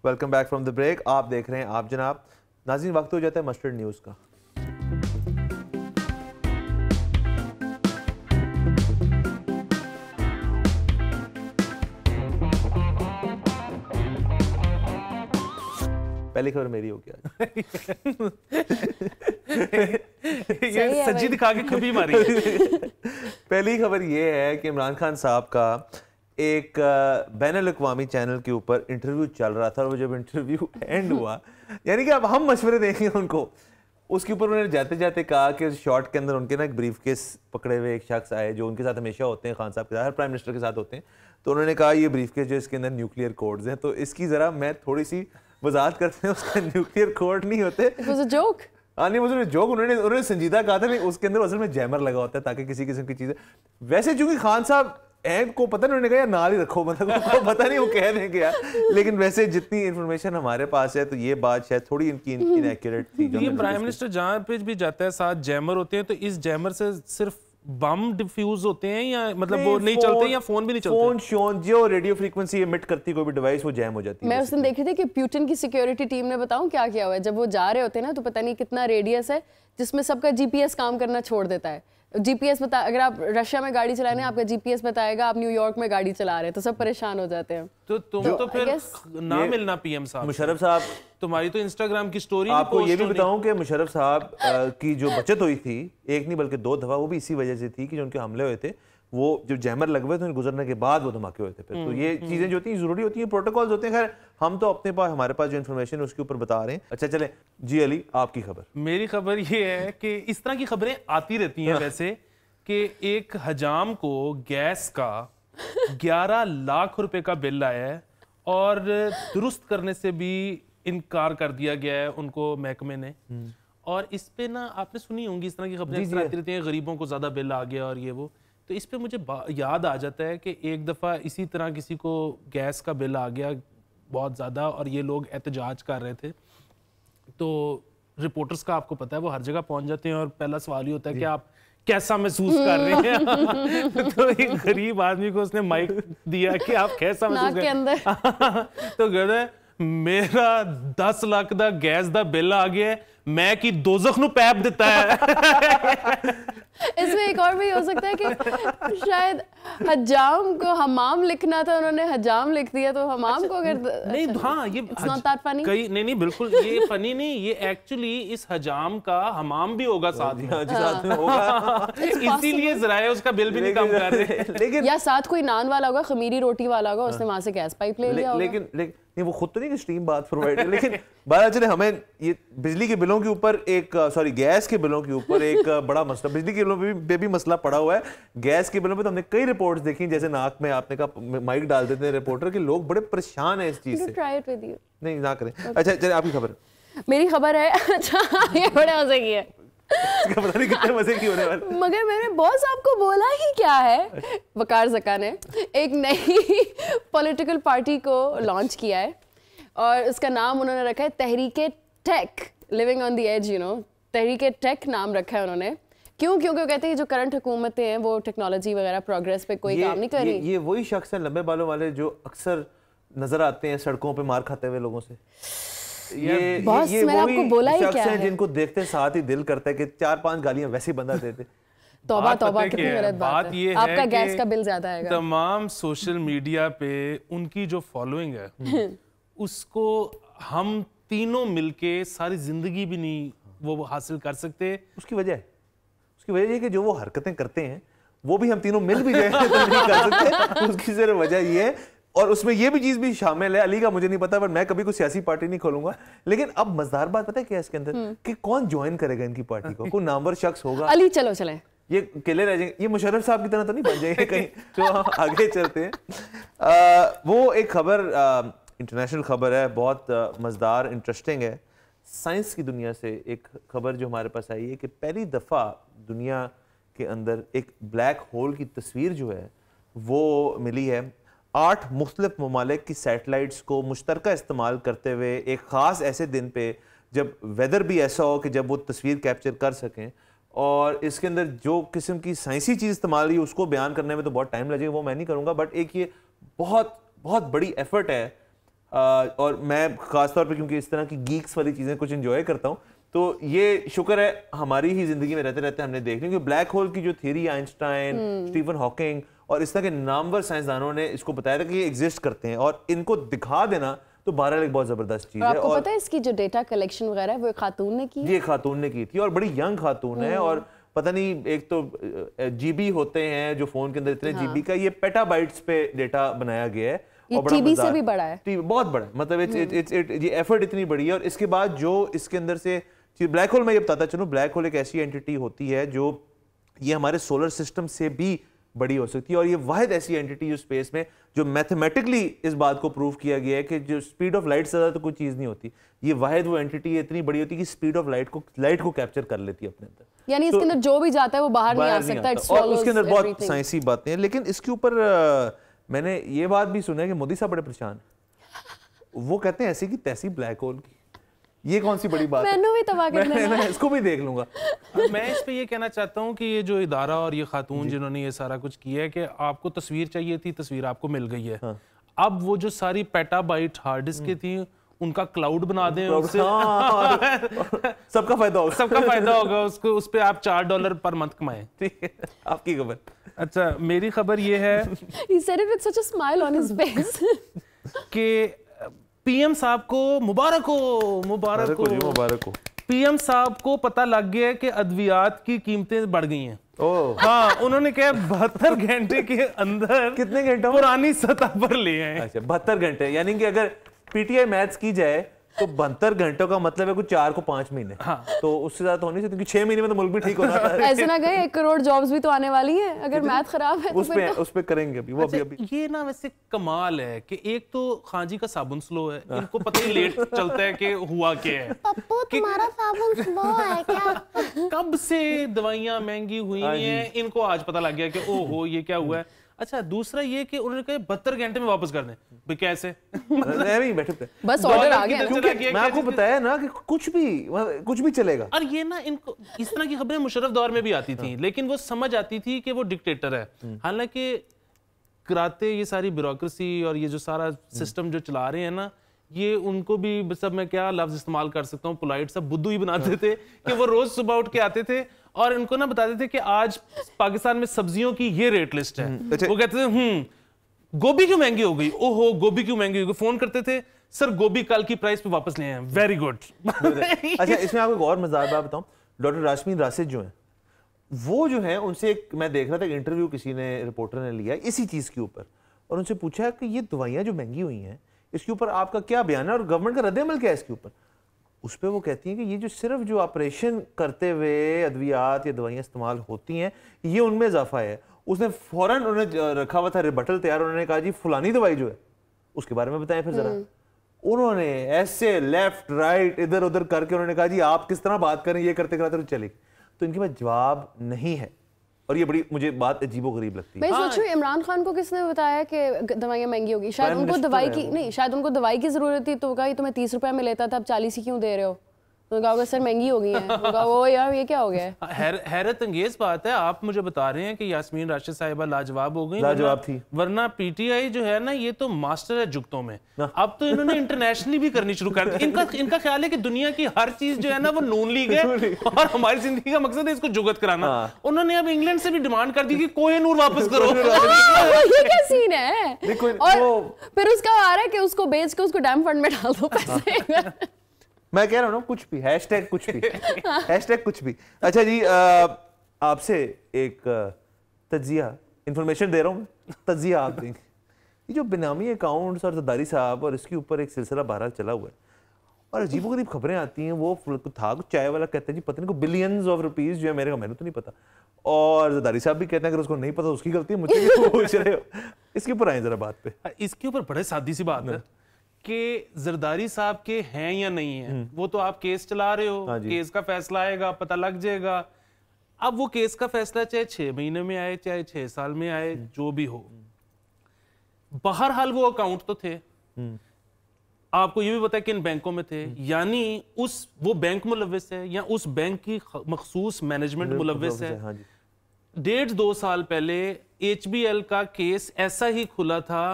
Welcome back from the break. आप देख रहे हैं आप जनाब। नाज़रीन, वक्त हो जाता है मस्टर्ड न्यूज़ का। पहली खबर मेरी हो गया। ये सज्जी दिखा के कभी मारी। पहली खबर ये है कि इमरान खान साहब का एक बैनुल-अक़वामी चैनल के ऊपर इंटरव्यू चल रहा था और वो जब इंटरव्यू एंड हुआ, यानी कि अब हम मशवरे देंगे उनको, उसके ऊपर उन्होंने जाते जाते कहा कि शॉट के अंदर उनके ना एक ब्रीफ केस पकड़े हुए एक शख्स आए जो उनके साथ हमेशा होते हैं, खान साहब के साथ, हर प्राइम मिनिस्टर के साथ होते हैं। तो उन्होंने कहा ये ब्रीफ केस जो इसके अंदर न्यूक्लियर कोड्स हैं, तो इसकी ज़रा मैं थोड़ी सी वजाहत करते हैं। उसका न्यूक्लियर कोड नहीं होते, जोक। हाँ नहीं, मुझे जोक उन्होंने संजीदा कहा था, नहीं उसके अंदर असल में जैमर लगा होता है ताकि किसी किस्म की चीज़ें, वैसे चूंकि खान साहब को पता नहीं, उन्होंने कहा यार नाल ही रखो, मतलब उनको पता नहीं वो कह देंगे यार, लेकिन वैसे जितनी इन्फॉर्मेशन हमारे पास है तो ये बात शायद थोड़ी इनकी इनएक्यूरेट थी। ये प्राइम मिनिस्टर जहाँ पे भी जाता है साथ जैमर होते हैं, तो इस जैमर से सिर्फ बम डिफ्यूज होते हैं या मतलब वो नहीं चलते या फोन भी नहीं चलते? फोन शोन जो रेडियो फ्रीक्वेंसी एमिट करती कोई भी डिवाइस वो जैम हो जाती है। मैं उस दिन देखी थी कि प्यूटिन की सिक्योरिटी टीम ने बताऊं क्या किया हुआ है, जब वो जा रहे होते हैं ना तो पता नहीं कितना रेडियस है जिसमें सबका जीपीएस काम करना छोड़ देता है। जीपीएस बता, अगर आप रशिया में गाड़ी चला रहे हैं आपका जीपीएस बताएगा आप न्यूयॉर्क में गाड़ी चला रहे हैं, तो सब परेशान हो जाते हैं। तो तुम तो फिर ना मिलना पीएम साहब, मुशर्रफ साहब, तुम्हारी तो इंस्टाग्राम की स्टोरी। आपको ये भी बताऊं कि मुशर्रफ साहब की जो बचत हुई थी एक नहीं बल्कि 2 दफा, वो भी इसी वजह से थी कि जो उनके हमले हुए थे वो जो जैमर लगवे थे गुजरने के बाद वो धमाके हुए थे फिर। तो ये चीजें जो होती हैं जरूरी होती हैं, प्रोटोकॉल्स होते हैं। खैर हम तो अपने पास, हमारे पास जो इन्फॉर्मेशन है उसके ऊपर बता रहे हैं। अच्छा चले जी अली, आपकी खबर। मेरी खबर ये है कि इस तरह की खबरें आती रहती हैं वैसे, कि एक हजाम को गैस का 11 लाख रुपए का बिल आया है और दुरुस्त करने से भी इनकार कर दिया गया है उनको महकमे ने। और इस पे ना आपने सुनी होंगी इस तरह की खबरें आती रहती हैं, गरीबों को ज्यादा बिल आ गया और ये वो। तो इस पे मुझे याद आ जाता है कि एक दफा इसी तरह किसी को गैस का बिल आ गया बहुत ज्यादा और ये लोग एहतजाज कर रहे थे। तो रिपोर्टर्स का आपको पता है वो हर जगह पहुंच जाते हैं और पहला सवाल ही होता है कि आप कैसा महसूस कर रहे हैं। तो एक गरीब आदमी को उसने माइक दिया कि आप कैसा महसूस कर रहे हैं। तो कहता है मेरा 10 लाख का गैस का बिल आ गया, मैं कि दोजख नु पैप देता है। इसमें एक और भी हो सकता है कि शायद हजाम को हमाम लिखना था, उन्होंने हजाम लिख दिया, तो हमाम को अगर नहीं, हाँ ये कई नहीं बिल्कुल ये फनी नहीं, ये एक्चुअली इस हजाम का हमाम भी होगा साथ में होगा, इसीलिए जराए उसका बिल भी नहीं कम कर रहे। लेकिन या साथ कोई नान वाला होगा, खमीरी रोटी वाला होगा, उसने वहां से गैस पाइप ले लिया होगा। लेकिन नहीं, वो खुद तो नहीं कि स्टीम बात प्रोवाइड है, लेकिन बात चले हमें ये बिजली के बिलों के ऊपर एक गैस के बिलों के ऊपर एक बड़ा मसला, बिजली के बिलों पे भी मसला पड़ा हुआ है। गैस के बिलों पे तो हमने कई रिपोर्ट्स देखी, जैसे नाक में आपने कहा माइक डाल देते हैं रिपोर्टर, के लोग बड़े परेशान है इस चीज से। Try it with you. नहीं ना करें। अच्छा चलिए आपकी खबर। मेरी खबर है, अच्छा ये बड़े मजे की है, पता नहीं कितने मजे की होने वाली, मगर मेरे बॉस आपको बोला ही क्या है। वकार ज़का ने एक नई पॉलिटिकल पार्टी को लॉन्च किया है और उसका नाम उन्होंने रखा है तहरीके tech, living on the edge, you know. तहरीके टेक नाम रखा है उन्होंने। क्यों? क्योंकि वो कहते हैं जो करंट हुकूमतें हैं वो टेक्नोलॉजी वगैरह प्रोग्रेस पे कोई काम नहीं कर रही। ये वही शख्स हैं लंबे बालों वाले जो अक्सर नजर आते हैं सड़कों पे मार खाते हुए लोगों से। ये मैंने आपको बोला ही क्या है, जिनको देखते साथ ही दिल करता है कि 4-5 गालियां वैसे ही बंदा देते। तौबा तौबा, कितनी गलत बात है। आपका गैस का बिल ज्यादा आएगा। तमाम सोशल मीडिया पे उनकी जो फॉलोइंग है उसको हम तीनों मिलके सारी जिंदगी भी नहीं वो हासिल कर सकते। उसकी वजह ये कि जो वो हरकतें करते हैं वो भी हम तीनों मिल भी जाए तो नहीं कर सकते। उसकी सिर्फ वजह ये है, और उसमें ये भी चीज भी शामिल है, अली का मुझे नहीं पता, पर मैं कभी कोई सियासी पार्टी नहीं खोलूंगा। लेकिन अब मजेदार बात पता है क्या है इसके अंदर, कि कौन ज्वाइन करेगा इनकी पार्टी को? कोई नामवर शख्स होगा? अली चलो चले, ये अकेले रह जाएंगे, ये मुशर्रफ साहब की तरह तो नहीं बन जाएंगे कहीं जो हम आगे चलते हैं। वो एक खबर इंटरनेशनल खबर है, बहुत मजेदार इंटरेस्टिंग है। साइंस की दुनिया से एक खबर जो हमारे पास आई है कि पहली दफा दुनिया के अंदर एक ब्लैक होल की तस्वीर जो है वो मिली है। 8 मुख्तलिफ ममालिक की सैटेलाइट्स को मुश्तरका इस्तेमाल करते हुए एक ख़ास ऐसे दिन पे जब वेदर भी ऐसा हो कि जब वो तस्वीर कैप्चर कर सकें, और इसके अंदर जो किस्म की साइंसी चीज़ इस्तेमाल हुई उसको बयान करने में तो बहुत टाइम लगेगा, वो मैं नहीं करूँगा। बट एक ये बहुत बहुत बड़ी एफर्ट है और मैं खासतौर पे क्योंकि इस तरह की गीक्स वाली चीज़ें कुछ एंजॉय करता हूँ, तो ये शुक्र है हमारी ही जिंदगी में रहते रहते हमने देख ली कि ब्लैक होल की जो थियरी आइंस्टाइन, स्टीफन हॉकिंग और इस तरह के नामवर साइंसदानों ने इसको बताया था कि ये एग्जिस्ट करते हैं, और इनको दिखा देना तो बहरहाल एक बहुत जबरदस्त चीज है। आपको पता है इसकी जो डेटा कलेक्शन वगैरह है वो खातून ने की है? ये खातून ने की थी, और बड़ी यंग खातून है, और पता नहीं, एक तो जीबी होते हैं जो फोन के अंदर, इतने जीबी का, ये पेटाबाइट्स पे डेटा बनाया गया है, ये टीबी से भी बड़ा है, बहुत बड़ा, मतलब ये एफर्ट इतनी बड़ी है। और इसके बाद जो इसके अंदर से ब्लैक होल, मैं ये बताता चलूं, ब्लैक होल एक ऐसी एंटिटी होती है जो ये हमारे सोलर सिस्टम से भी बड़ी हो सकती है, और ये वाहिद ऐसी एंटिटी जो स्पेस में, जो मैथमेटिकली इस बात को प्रूव किया गया है कि जो स्पीड ऑफ लाइट से ज्यादा तो कोई चीज नहीं होती, ये वाहिद वो एंटिटी इतनी बड़ी होती है कि स्पीड ऑफ लाइट को कैप्चर कर लेती है अपने अंदर, यानी इसके अंदर जो भी जाता है वो बाहर नहीं आ सकता, और उसके अंदर बहुत साइंसी बातें हैं। लेकिन इसके ऊपर मैंने ये बात भी सुना है कि मोदी साहब बड़े परेशान हैं, वो कहते हैं ऐसी की तैसी ब्लैक होल की, ये कौन सी बड़ी बात है? मैं इसको भी देख लूंगा। मैं इस पे ये कहना चाहता हूँ कि ये जो इदारा और ये खातून जिन्होंने ये सारा कुछ किया है, कि आपको तस्वीर चाहिए थी, तस्वीर आपको मिल गई है। हाँ। अब वो जो सारी पेटाबाइट हार्ड डिस्क की थी, उनका क्लाउड बना दें, उससे सबका फायदा होगा, सबका फायदा होगा, उसको उस पे आप $4 पर मंथ कमाएं। ठीक है, आपकी खबर। अच्छा, मेरी खबर ये है He said it with such a smile on his face कि पीएम साहब को मुबारक हो। पीएम साहब को पता लग गया कि अद्वियात की कीमतें बढ़ गई हैं। हाँ, उन्होंने कहा 72 घंटे के अंदर कितने घंटों पुरानी सतह पर ले आए। अच्छा, 72 घंटे, यानी कि अगर पीटीआई मैथ्स की जाए तो 72 घंटों का मतलब है कुछ 4 को 5 महीने। हाँ। तो उससे ज्यादा तो होनी चाहिए, क्योंकि 6 महीने में तो मुल्क भी ठीक होना था। ऐसे ना गए 1 करोड़ जॉब्स भी तो आने वाली हैं, अगर मैथ खराब है तो उस पे करेंगे अभी वो। अच्छा, अभी ये ना वैसे कमाल है कि एक तो खान जी का साबुन स्लो है, इनको पता ही लेट चलता है कि हुआ क्या है। पप्पू तुम्हारा साबुन स्लो है क्या? कब से दवाइयां महंगी हुई हैं, इनको आज पता लग गया कि ओहो ये क्या हुआ है। अच्छा, दूसरा ये कि उन्होंने कहा 72 घंटे में वापस कर दें, भाई कैसे? नहीं बैठे बस ऑर्डर आ गया, क्योंकि मैं आपको बताया ना कि कुछ भी चलेगा। और ये ना, इनको इस तरह की खबरें मुशर्रफ दौर में भी आती थी, लेकिन वो समझ आती थी कि वो डिक्टेटर है। हालांकि कराते ये सारी ब्यूरोक्रेसी और ये जो सारा सिस्टम जो चला रहे हैं ना, ये उनको भी सब, मैं क्या लफ्ज इस्तेमाल कर सकता हूँ, पोलाइट सब बुद्धू ही बनाते थे कि वो रोज सुबह उठ के आते थे और इनको ना बताते थे कि आज पाकिस्तान में सब्जियों की ये रेट लिस्ट है। वो कहते थे गोभी क्यों महंगी हो गई, ओहो गोभी क्यों महंगी हो गई, फोन करते थे सर गोभी कल की प्राइस पे वापस ले आए, वेरी गुड। अच्छा, इसमें आपको एक और मजेदार बात बताऊं, डॉक्टर राशमीन राशिद जो है, वो जो है उनसे एक मैं देख रहा था इंटरव्यू किसी ने, रिपोर्टर ने लिया इसी चीज के ऊपर, और उनसे पूछा कि ये दवाइयां जो महंगी हुई हैं इसके ऊपर आपका क्या बयान है और गवर्नमेंट का रद्द-ए-अमल क्या है इसके ऊपर। उस पर वो कहती हैं कि ये जो सिर्फ जो ऑपरेशन करते हुए अद्वियात या दवाइयाँ इस्तेमाल होती हैं, ये उनमें इजाफा है। उसने फौरन उन्होंने रखा हुआ था रिबटल तैयार, उन्होंने कहा जी फलानी दवाई जो है उसके बारे में बताएं फिर जरा। उन्होंने ऐसे लेफ्ट राइट इधर उधर करके उन्होंने कहा जी आप किस तरह बात करें, ये करते कराते चलेगी, तो इनके पास जवाब नहीं है, और ये बड़ी मुझे बात अजीबोगरीब लगती है। मैं सोच रही हूँ इमरान खान को किसने बताया कि दवाइयाँ महंगी होगी, शायद उनको दवाई की नहीं, शायद उनको दवाई की जरूरत थी, तो कहा ये तुम्हें 30 रुपए में लेता था, अब 40 ही क्यों दे रहे हो, तो कहा सर महंगी हो गई है। तो कहा वो यार ये क्या हो गया है। हैरत अंगेज बात है, आप मुझे बता रहे हैं कि यास्मीन राशिद साहिबा लाजवाब हो गई, लाजवाब थी, वरना पीटीआई जो है ना ये तो मास्टर है जुगतों में। अब तो इन्होंने इंटरनेशनली भी करनी शुरू कर दी। इनका ख्याल है कि दुनिया की हर चीज जो है ना वो नून लीग है और हमारी जिंदगी का मकसद है इसको जुगत कराना। उन्होंने अब इंग्लैंड से भी डिमांड कर दी कि कोहिनूर वापस करो। ये क्या सीन है, और फिर उसका आ रहा है कि उसको बेच के उसको डैम फंड में डाल दो पैसे। मैं कह रहा हूँ कुछ भी, हैशटैग कुछ भी, हैशटैग कुछ भी। अच्छा जी, आपसे एक तज्जिया इंफॉर्मेशन दे रहा हूँ, तज्जिया आप देंगे। ये जो बेनामी अकाउंट्स और जरदारी साहब और इसके ऊपर एक सिलसिला बहरहाल चला हुआ है, और अजीबोगरीब खबरें आती हैं। वो था कुछ चाय वाला कहते हैं जी पता नहीं को बिलियंस ऑफ रुपीस जो है मेरे को, मैंने तो नहीं पता, और जरदारी साहब भी कहते हैं अगर उसको नहीं पता उसकी गलती है, मुझे भी पूछ रहे हो। इसके ऊपर आए जरा बात पे। इसके ऊपर बड़े सादी सी बात है कि जरदारी साहब के हैं या नहीं है, वो तो आप केस चला रहे हो, केस का फैसला आएगा पता लग जाएगा। अब वो केस का फैसला चाहे 6 महीने में आए चाहे 6 साल में आए, जो भी हो, बहरहाल वो अकाउंट तो थे। आपको ये भी पता है कि इन बैंकों में थे, यानी वो बैंक मुलव्विस है या उस बैंक की मखसूस मैनेजमेंट मुलव्विस है। 1.5-2 साल पहले HBL का केस ऐसा ही खुला था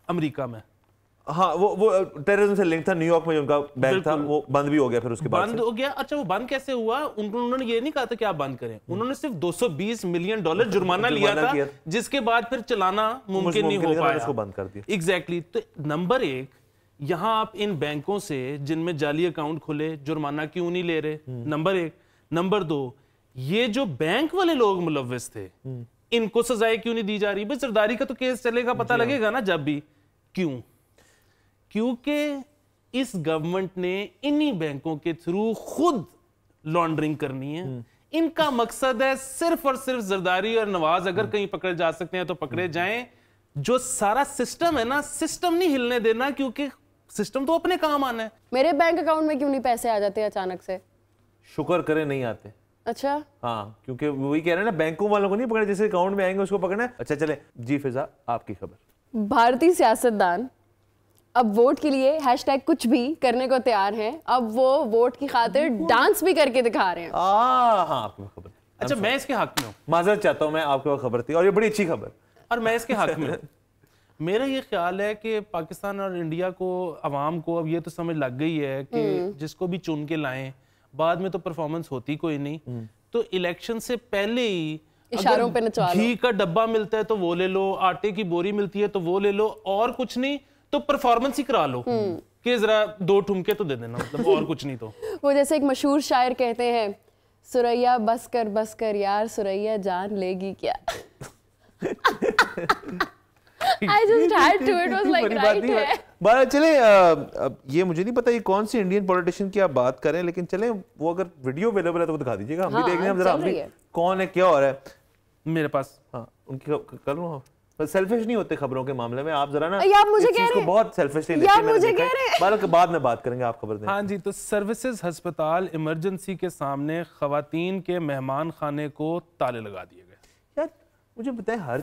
अमेरिका में। हाँ वो टेररिज्म से लिंक था, न्यूयॉर्क में जो उनका बैंक था वो बंद भी हो गया फिर उसके बाद बंद हो गया। अच्छा वो बंद कैसे हुआ? उन्होंने ये नहीं कहा था कि आप बंद करें, उन्होंने सिर्फ $220 मिलियन जुर्माना लिया था, जिसके बाद फिर चलाना मुमकिन नहीं हो पाया, उसको बंद कर दिया। एग्जैक्टली। तो नंबर एक, यहाँ आप इन बैंकों से जिनमें जाली अकाउंट खुले जुर्माना क्यों नहीं ले रहे? नंबर एक। नंबर दो, ये जो बैंक वाले लोग मुलव्विस थे इनको सजाएं क्यों नहीं दी जा रही? भाई जरदारी का तो केस चलेगा, पता लगेगा ना जब भी। क्यों? क्योंकि इस गवर्नमेंट ने इन्हीं बैंकों के थ्रू खुद लॉन्ड्रिंग करनी है। इनका मकसद है सिर्फ और सिर्फ जरदारी और नवाज अगर कहीं पकड़े जा सकते हैं तो पकड़े जाएं। जो सारा सिस्टम है ना, सिस्टम नहीं हिलने देना, क्योंकि सिस्टम तो अपने काम आना है। मेरे बैंक अकाउंट में क्यों नहीं पैसे आ जाते अचानक से? शुक्र करें नहीं आते। अच्छा हाँ, क्योंकि वही कह रहे हैं ना, बैंकों वालों को नहीं पकड़े, जैसे अकाउंट में आएंगे उसको पकड़ना है। अच्छा चले जी फिजा, आपकी खबर। भारतीय सियासतदान अब वोट के लिए हैशटैग कुछ भी करने को तैयार हैं। अब वो वोट की खातिर डांस भी करके दिखा रहे हैं। हाँ आपकी खबर। अच्छा मैं इसके हक में हूँ, माजरत चाहता हूँ, मैं आपके पास खबर थी और ये बड़ी अच्छी खबर, और मैं इसके हक में हूँ। मेरा ये ख्याल है कि पाकिस्तान और इंडिया को, अवाम को अब ये तो समझ लग गई है कि जिसको भी चुन के लाएं बाद में तो परफॉर्मेंस होती कोई नहीं। तो इलेक्शन से पहले ही इशारों पे नचवा लो। घी का डब्बा मिलता है तो वो ले लो, आटे की बोरी मिलती है तो वो ले लो, और कुछ नहीं तो परफॉर्मेंस ही करा लो कि जरा 2 ठुमके तो दे देना, मतलब और कुछ नहीं। तो वो जैसे एक मशहूर शायर कहते हैं, सुरैया बस कर यार, सुरैया जान लेगी क्या। I just had to, it was like right है। बात चले, ये मुझे नहीं पता ये कौन सी इंडियन पॉलिटिशियन की आप बात करें, लेकिन चले वो अगर वीडियो अवेलेबल है तो दिखा दीजिएगा, हम भी देख लें, हम जरा, हम भी कौन है क्या हो रहा है मेरे पास। हाँ उनकी कर लो। सेल्फिश नहीं होते खबरों के मामले में आप, जरा ना या मुझे कह रहे हैं, बहुत सेल्फिशली लेते हैं, मुझे कह रहे हैं बाद में बात करेंगे, आप खबर दें। हाँ जी, तो सर्विसेज अस्पताल इमरजेंसी के सामने खवातीन के मेहमान खाने को ताले लगा दिए गए। यार मुझे बताएं, हर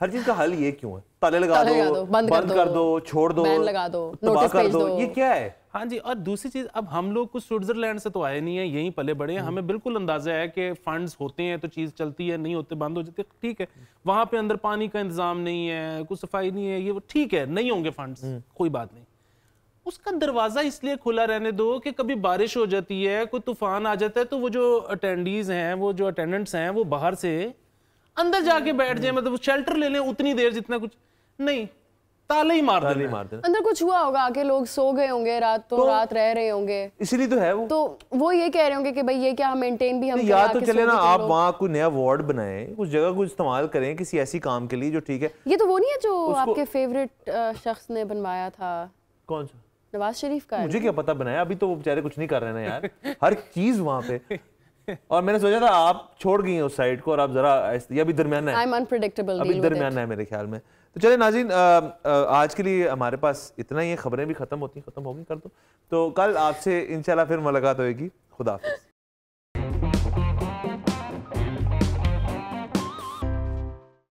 चीज का हल ये क्यों है? ताले लगा दो, बंद कर दो, छोड़ दो, बैन लगा दो, नोटिस भेज दो, ये क्या है? हाँ जी, और दूसरी चीज, अब हम लोग कुछ स्विट्जरलैंड से तो आए नहीं है, यहीं पले बड़े हैं, हमें बिल्कुल अंदाजा है कि फंड्स होते हैं तो चीज चलती है, नहीं होते बंद हो जाते, ठीक है। वहां पे अंदर पानी का इंतजाम नहीं है, कुछ सफाई नहीं है, ये ठीक है, नहीं होंगे फंड्स, कोई बात नहीं। उसका दरवाजा इसलिए खुला रहने दो कि कभी बारिश हो जाती है, कोई तूफान आ जाता है, तो वो जो अटेंडीज हैं, वो जो अटेंडेंट्स हैं, वो बाहर से अंदर जाके बैठ जाए, मतलब शेल्टर ले लें उतनी देर जितना, कुछ नहीं, ताले ही मार देना। अंदर कुछ हुआ होगा, आके लोग सो गए होंगे, रात रह रहे होंगे, इसीलिए तो है वो। तो वो ये कह रहे होंगे कि भाई ये क्या मेंटेन भी हम करें, या तो चले ना आप वहाँ कोई नया वार्ड बनाएं, उस जगह को इस्तेमाल करें किसी ऐसी काम के लिए जो ठीक है। ये तो वो नहीं है जो आपके फेवरेट शख्स ने बनवाया था? कौन सा? नवाज शरीफ का। मुझे क्या पता बनाया, अभी तो वो बेचारे कुछ नहीं कर रहे ना यार, हर चीज वहाँ पे। और मैंने सोचा था आप छोड़ गई हैं उस साइड को और आप जरा, ये अभी दरमियान है, अभी दरमियान है मेरे ख्याल में। तो चले नाज़रीन, आज के लिए हमारे पास इतना ही है, खबरें भी खत्म होगी कर दो। तो कल आपसे इंशाल्लाह फिर मुलाकात होगी। खुदा हाफिज़।